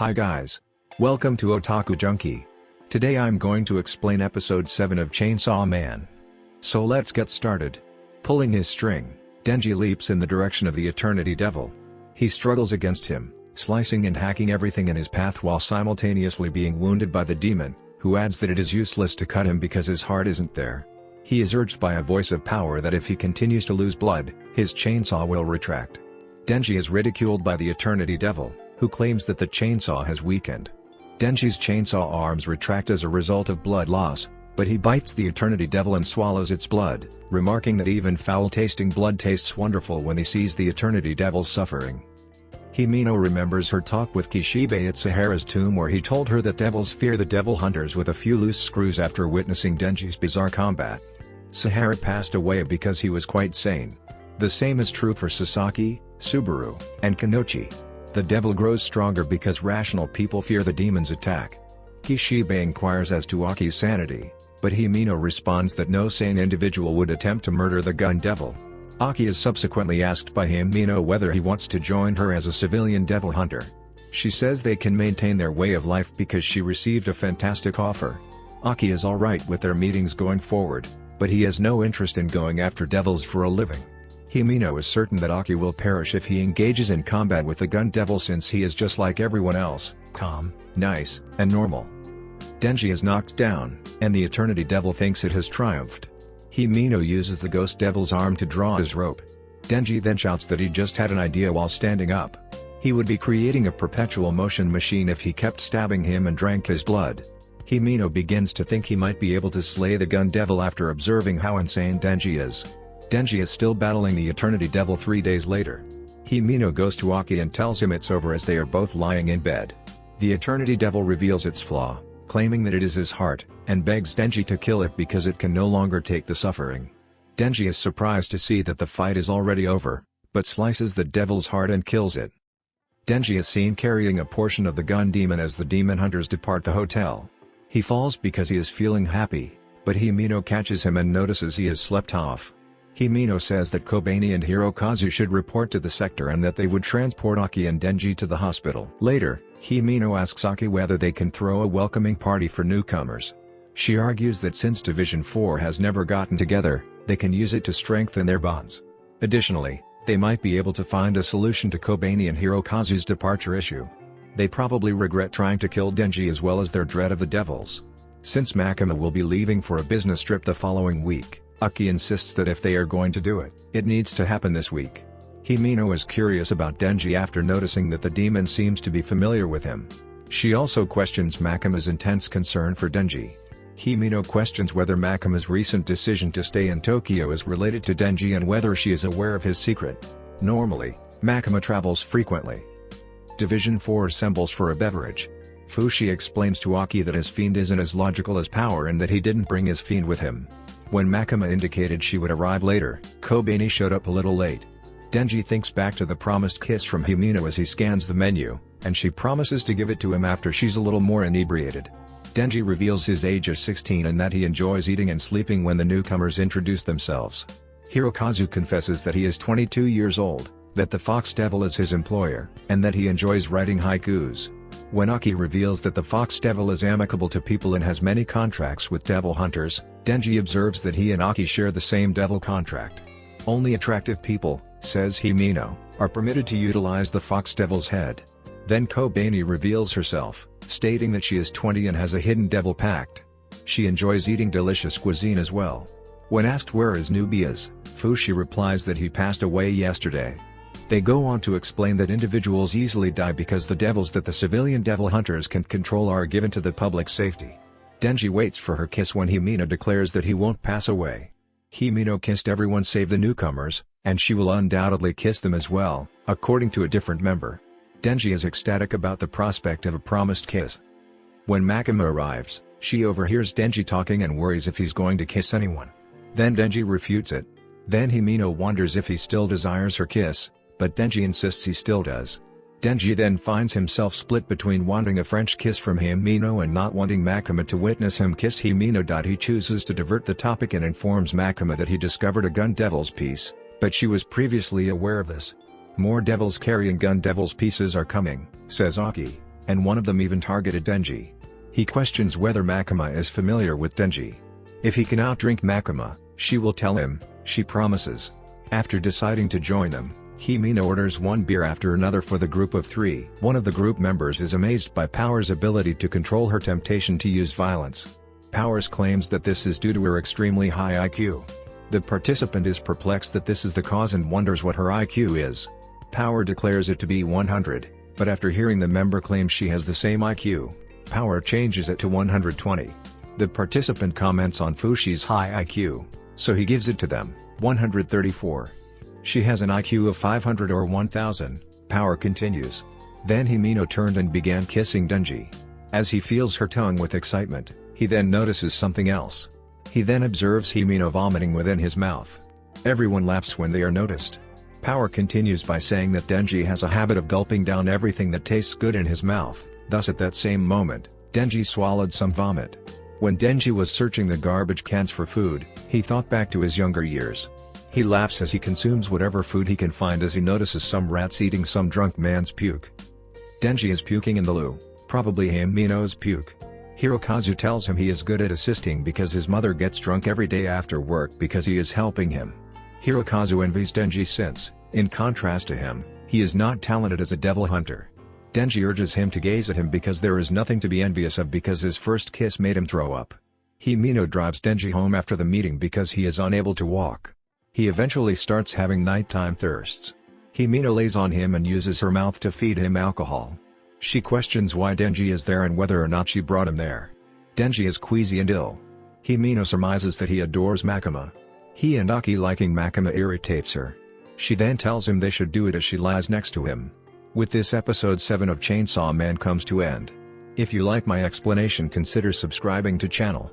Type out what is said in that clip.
Hi guys. Welcome to Otaku Junkie. Today I'm going to explain episode 7 of Chainsaw Man. So let's get started. Pulling his string, Denji leaps in the direction of the Eternity Devil. He struggles against him, slicing and hacking everything in his path while simultaneously being wounded by the demon, who adds that it is useless to cut him because his heart isn't there. He is urged by a voice of power that if he continues to lose blood, his chainsaw will retract. Denji is ridiculed by the Eternity Devil, who claims that the chainsaw has weakened. Denji's chainsaw arms retract as a result of blood loss, but he bites the Eternity Devil and swallows its blood, remarking that even foul-tasting blood tastes wonderful when he sees the Eternity Devil suffering. Himeno remembers her talk with Kishibe at Sahara's tomb where he told her that devils fear the devil hunters with a few loose screws after witnessing Denji's bizarre combat. Sahara passed away because he was quite sane. The same is true for Sasaki, Subaru, and Kanochi. The devil grows stronger because rational people fear the demon's attack. Kishibe inquires as to Aki's sanity, but Himeno responds that no sane individual would attempt to murder the gun devil. Aki is subsequently asked by Himeno whether he wants to join her as a civilian devil hunter. She says they can maintain their way of life because she received a fantastic offer. Aki is alright with their meetings going forward, but he has no interest in going after devils for a living. Himeno is certain that Aki will perish if he engages in combat with the gun devil since he is just like everyone else, calm, nice, and normal. Denji is knocked down, and the Eternity Devil thinks it has triumphed. Himeno uses the Ghost Devil's arm to draw his rope. Denji then shouts that he just had an idea while standing up. He would be creating a perpetual motion machine if he kept stabbing him and drank his blood. Himeno begins to think he might be able to slay the gun devil after observing how insane Denji is. Denji is still battling the Eternity Devil 3 days later. Himeno goes to Aki and tells him it's over as they are both lying in bed. The Eternity Devil reveals its flaw, claiming that it is his heart, and begs Denji to kill it because it can no longer take the suffering. Denji is surprised to see that the fight is already over, but slices the devil's heart and kills it. Denji is seen carrying a portion of the gun demon as the demon hunters depart the hotel. He falls because he is feeling happy, but Himeno catches him and notices he has slept off. Himeno says that Kobani and Hirokazu should report to the sector and that they would transport Aki and Denji to the hospital. Later, Himeno asks Aki whether they can throw a welcoming party for newcomers. She argues that since Division 4 has never gotten together, they can use it to strengthen their bonds. Additionally, they might be able to find a solution to Kobani and Hirokazu's departure issue. They probably regret trying to kill Denji as well as their dread of the devils. Since Makima will be leaving for a business trip the following week, Aki insists that if they are going to do it, it needs to happen this week. Himeno is curious about Denji after noticing that the demon seems to be familiar with him. She also questions Makima's intense concern for Denji. Himeno questions whether Makima's recent decision to stay in Tokyo is related to Denji and whether she is aware of his secret. Normally, Makima travels frequently. Division 4 assembles for a beverage. Fushi explains to Aki that his fiend isn't as logical as Power and that he didn't bring his fiend with him. When Makima indicated she would arrive later, Kobani showed up a little late. Denji thinks back to the promised kiss from Himeno as he scans the menu, and she promises to give it to him after she's a little more inebriated. Denji reveals his age as 16 and that he enjoys eating and sleeping when the newcomers introduce themselves. Hirokazu confesses that he is 22 years old, that the Fox Devil is his employer, and that he enjoys writing haikus. When Aki reveals that the Fox Devil is amicable to people and has many contracts with devil hunters, Denji observes that he and Aki share the same devil contract. Only attractive people, says Himeno, are permitted to utilize the Fox Devil's head. Then Kobani reveals herself, stating that she is 20 and has a hidden devil pact. She enjoys eating delicious cuisine as well. When asked where his newbie is, Fushi replies that he passed away yesterday. They go on to explain that individuals easily die because the devils that the civilian devil hunters can control are given to the public's safety. Denji waits for her kiss when Himeno declares that he won't pass away. Himeno kissed everyone save the newcomers, and she will undoubtedly kiss them as well, according to a different member. Denji is ecstatic about the prospect of a promised kiss. When Makima arrives, she overhears Denji talking and worries if he's going to kiss anyone. Then Denji refutes it. Then Himeno wonders if he still desires her kiss, but Denji insists he still does. Denji then finds himself split between wanting a French kiss from Himeno and not wanting Makima to witness him kiss Himeno. He chooses to divert the topic and informs Makima that he discovered a gun devil's piece, but she was previously aware of this. More devils carrying gun devil's pieces are coming, says Aki. and one of them even targeted Denji. He questions whether Makima is familiar with Denji. If he can outdrink Makima, she will tell him, she promises. After deciding to join them, Himeno orders one beer after another for the group of 3. One of the group members is amazed by Power's ability to control her temptation to use violence. Powers claims that this is due to her extremely high IQ. The participant is perplexed that this is the cause and wonders what her IQ is. Power declares it to be 100, but after hearing the member claim she has the same IQ, Power changes it to 120. The participant comments on Fushi's high IQ, so he gives it to them, 134. She has an IQ of 500 or 1000, Power continues. Then Himeno turned and began kissing Denji. As he feels her tongue with excitement, he then notices something else. He then observes Himeno vomiting within his mouth. Everyone laughs when they are noticed. Power continues by saying that Denji has a habit of gulping down everything that tastes good in his mouth, thus at that same moment, Denji swallowed some vomit. When Denji was searching the garbage cans for food, he thought back to his younger years. He laughs as he consumes whatever food he can find as he notices some rats eating some drunk man's puke. Denji is puking in the loo, probably Himeno's puke. Hirokazu tells him he is good at assisting because his mother gets drunk every day after work because he is helping him. Hirokazu envies Denji since, in contrast to him, he is not talented as a devil hunter. Denji urges him to gaze at him because there is nothing to be envious of because his first kiss made him throw up. Himeno drives Denji home after the meeting because he is unable to walk. He eventually starts having nighttime thirsts. Himeno lays on him and uses her mouth to feed him alcohol. She questions why Denji is there and whether or not she brought him there. Denji is queasy and ill. Himeno surmises that he adores Makima. He and Aki liking Makima irritates her. She then tells him they should do it as she lies next to him. With this episode 7 of Chainsaw Man comes to end. If you like my explanation, consider subscribing to channel.